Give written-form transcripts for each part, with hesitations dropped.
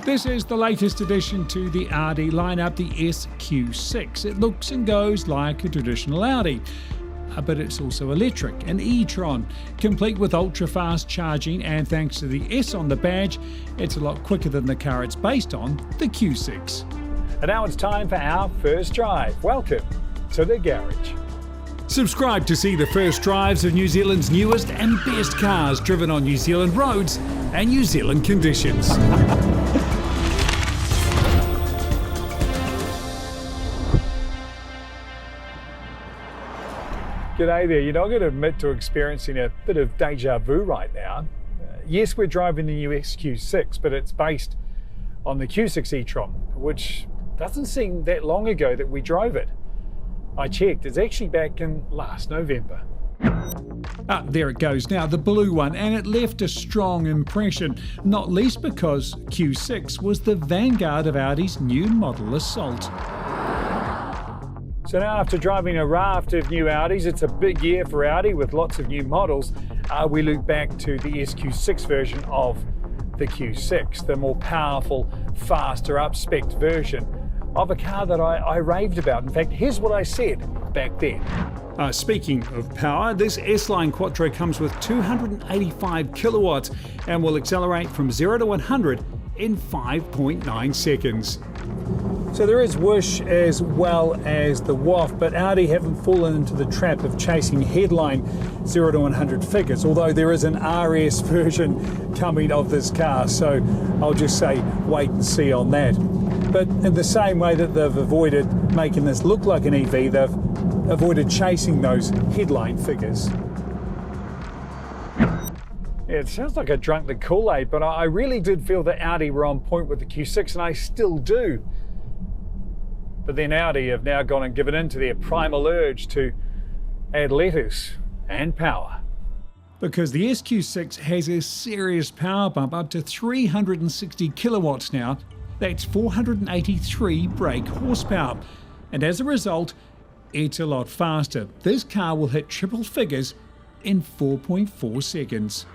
This is the latest addition to the Audi lineup, the SQ6. It looks and goes like a traditional Audi, but it's also electric, an e-tron, complete with ultra-fast charging, and thanks to the S on the badge, it's a lot quicker than the car it's based on, the Q6. And now it's time for our first drive. Welcome to the garage. Subscribe to see the first drives of New Zealand's newest and best cars driven on New Zealand roads and New Zealand conditions. G'day there. I'm going to admit to experiencing a bit of deja vu right now. Yes, we're driving the new SQ6, but it's based on the Q6 e-tron, which doesn't seem that long ago that we drove it. I checked, it's actually back in last November. There it goes now, the blue one, and it left a strong impression, not least because Q6 was the vanguard of Audi's new model Assault. So now, after driving a raft of new Audis, it's a big year for Audi with lots of new models. We look back to the SQ6 version of the Q6, the more powerful, faster, up-spec'd version of a car that I raved about. In fact, here's what I said back then. Speaking of power, this S-Line Quattro comes with 285 kilowatts and will accelerate from 0 to 100 in 5.9 seconds. So there is whoosh as well as the waft, but Audi haven't fallen into the trap of chasing headline 0 to 100 figures, although there is an RS version coming of this car, so I'll just say wait and see on that. But in the same way that they've avoided making this look like an EV, they've avoided chasing those headline figures. Yeah, it sounds like I drank the Kool-Aid, but I really did feel that Audi were on point with the Q6, and I still do. But then Audi have now gone and given in to their primal urge to add letters and power. Because the SQ6 has a serious power bump up to 360 kilowatts now. That's 483 brake horsepower. And as a result, it's a lot faster. This car will hit triple figures in 4.4 seconds.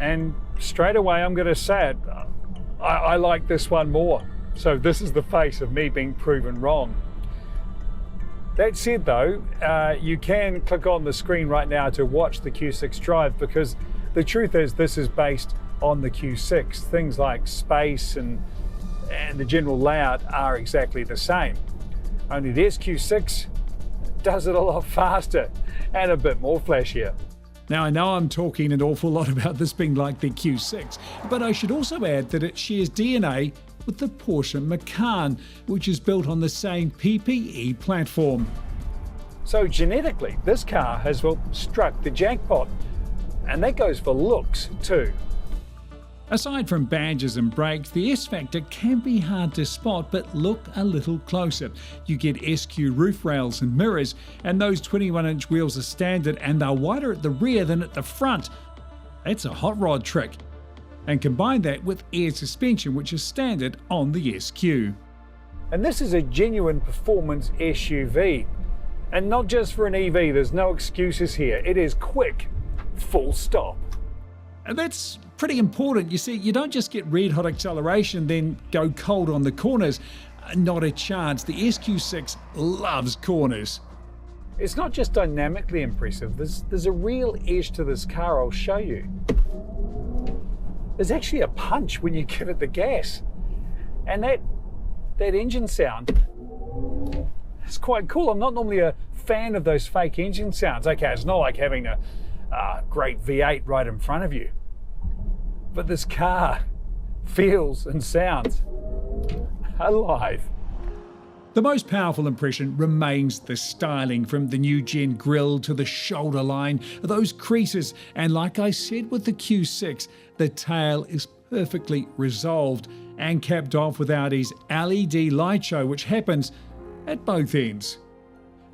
And straight away, I'm going to say it, I like this one more. So this is the face of me being proven wrong. That said though, you can click on the screen right now to watch the Q6 drive, because the truth is this is based on the Q6. Things like space and the general layout are exactly the same. Only the SQ6 does it a lot faster and a bit more flashier. Now, I know I'm talking an awful lot about this being like the Q6, but I should also add that it shares DNA with the Porsche Macan, which is built on the same PPE platform. So genetically, this car has, well, struck the jackpot, and that goes for looks too. Aside from badges and brakes, the S-Factor can be hard to spot, but look a little closer. You get SQ roof rails and mirrors, and those 21-inch wheels are standard and they're wider at the rear than at the front. That's a hot rod trick. And combine that with air suspension, which is standard on the SQ. And this is a genuine performance SUV. And not just for an EV, there's no excuses here. It is quick, full stop. And that's pretty important. You see, you don't just get red hot acceleration, then go cold on the corners. Not a chance. The SQ6 loves corners. It's not just dynamically impressive, there's a real edge to this car. I'll show you. There's actually a punch when you give it the gas. And that engine sound is quite cool. I'm not normally a fan of those fake engine sounds. Okay, it's not like having a great V8 right in front of you. But this car feels and sounds alive. The most powerful impression remains the styling, from the new gen grille to the shoulder line, those creases, and like I said with the Q6, the tail is perfectly resolved and capped off with Audi's LED light show, which happens at both ends.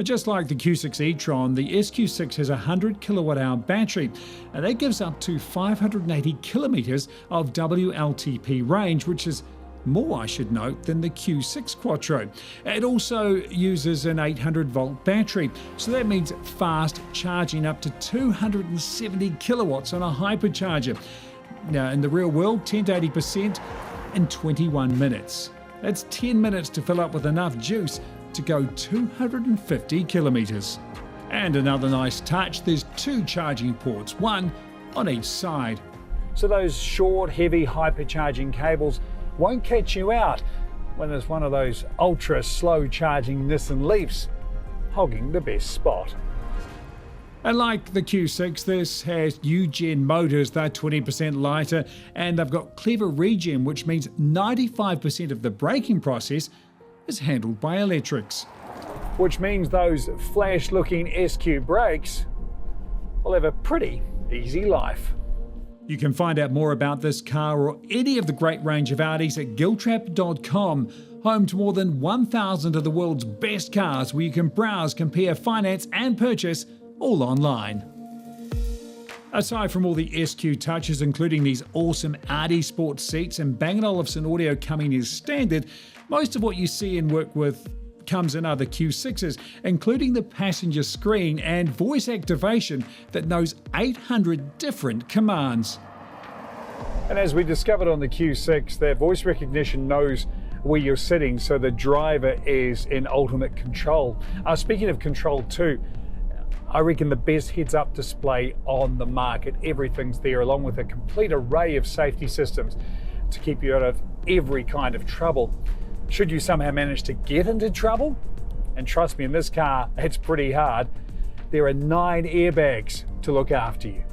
Just like the Q6 e-tron, the SQ6 has a 100 kilowatt hour battery, and that gives up to 580 kilometers of WLTP range, which is more, I should note, than the Q6 Quattro. It also uses an 800 volt battery, so that means fast charging up to 270 kilowatts on a hypercharger. Now, in the real world, 10 to 80% in 21 minutes. That's 10 minutes to fill up with enough juice to go 250 kilometres. And another nice touch, there's 2 charging ports, one on each side. So those short, heavy hypercharging cables won't catch you out when there's one of those ultra slow charging Nissan Leafs hogging the best spot. And like the Q6, this has new gen motors. They're 20% lighter, and they've got clever regen, which means 95% of the braking process is handled by electrics. Which means those flash looking SQ brakes will have a pretty easy life. You can find out more about this car or any of the great range of Audis at Giltrap.com, home to more than 1,000 of the world's best cars, where you can browse, compare, finance and purchase all online. Aside from all the SQ touches, including these awesome Audi sports seats and Bang & Olufsen audio coming as standard, most of what you see and work with comes in other Q6s, including the passenger screen and voice activation that knows 800 different commands. And as we discovered on the Q6, their voice recognition knows where you're sitting, so the driver is in ultimate control. Speaking of control too, I reckon the best heads-up display on the market. Everything's there, along with a complete array of safety systems to keep you out of every kind of trouble. Should you somehow manage to get into trouble, and trust me, in this car, it's pretty hard, there are 9 airbags to look after you.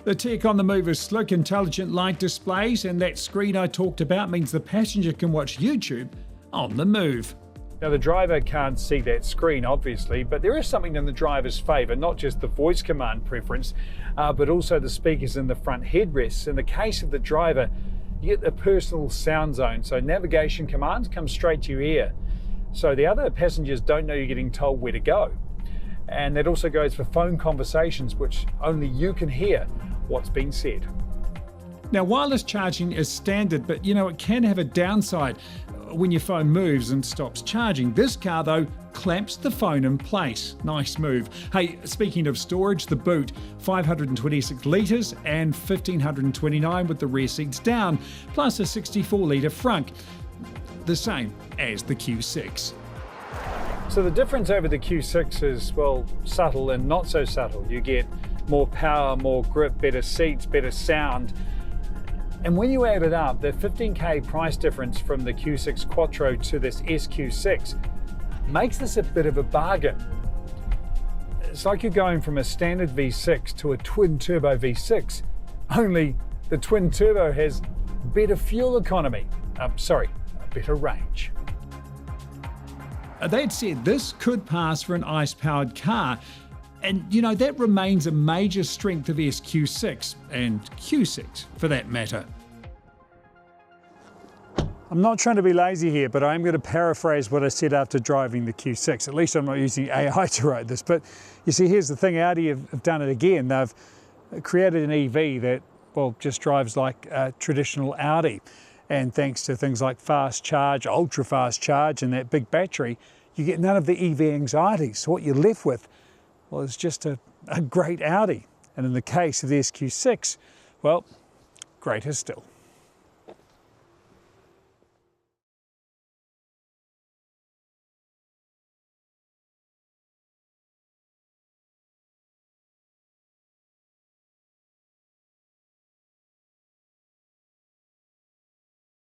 The tech on the move is slick, intelligent light displays, and that screen I talked about means the passenger can watch YouTube on the move. Now, the driver can't see that screen, obviously, but there is something in the driver's favour, not just the voice command preference, but also the speakers in the front headrests. In the case of the driver, you get the personal sound zone, so navigation commands come straight to your ear. So the other passengers don't know you're getting told where to go. And that also goes for phone conversations, which only you can hear what's being said. Now, wireless charging is standard, but it can have a downside when your phone moves and stops charging. This car, though, clamps the phone in place. Nice move. Hey, speaking of storage, the boot, 526 litres and 1,529 with the rear seats down, plus a 64-litre frunk, the same as the Q6. So the difference over the Q6 is, well, subtle and not so subtle. You get more power, more grip, better seats, better sound. And when you add it up, the 15K price difference from the Q6 Quattro to this SQ6 makes this a bit of a bargain. It's like you're going from a standard V6 to a twin-turbo V6, only the twin-turbo has better fuel economy. Better range. That said, this could pass for an ICE-powered car, and that remains a major strength of SQ6 and Q6 for that matter. I'm not trying to be lazy here, but I'm going to paraphrase what I said after driving the Q6. At least I'm not using AI to write this. But you see, here's the thing, Audi have done it again. They've created an EV that, well, just drives like a traditional Audi. And thanks to things like fast charge, ultra fast charge, and that big battery, you get none of the EV anxiety. So what you're left with, well, it's just a great Audi. And in the case of the SQ6, well, greater still.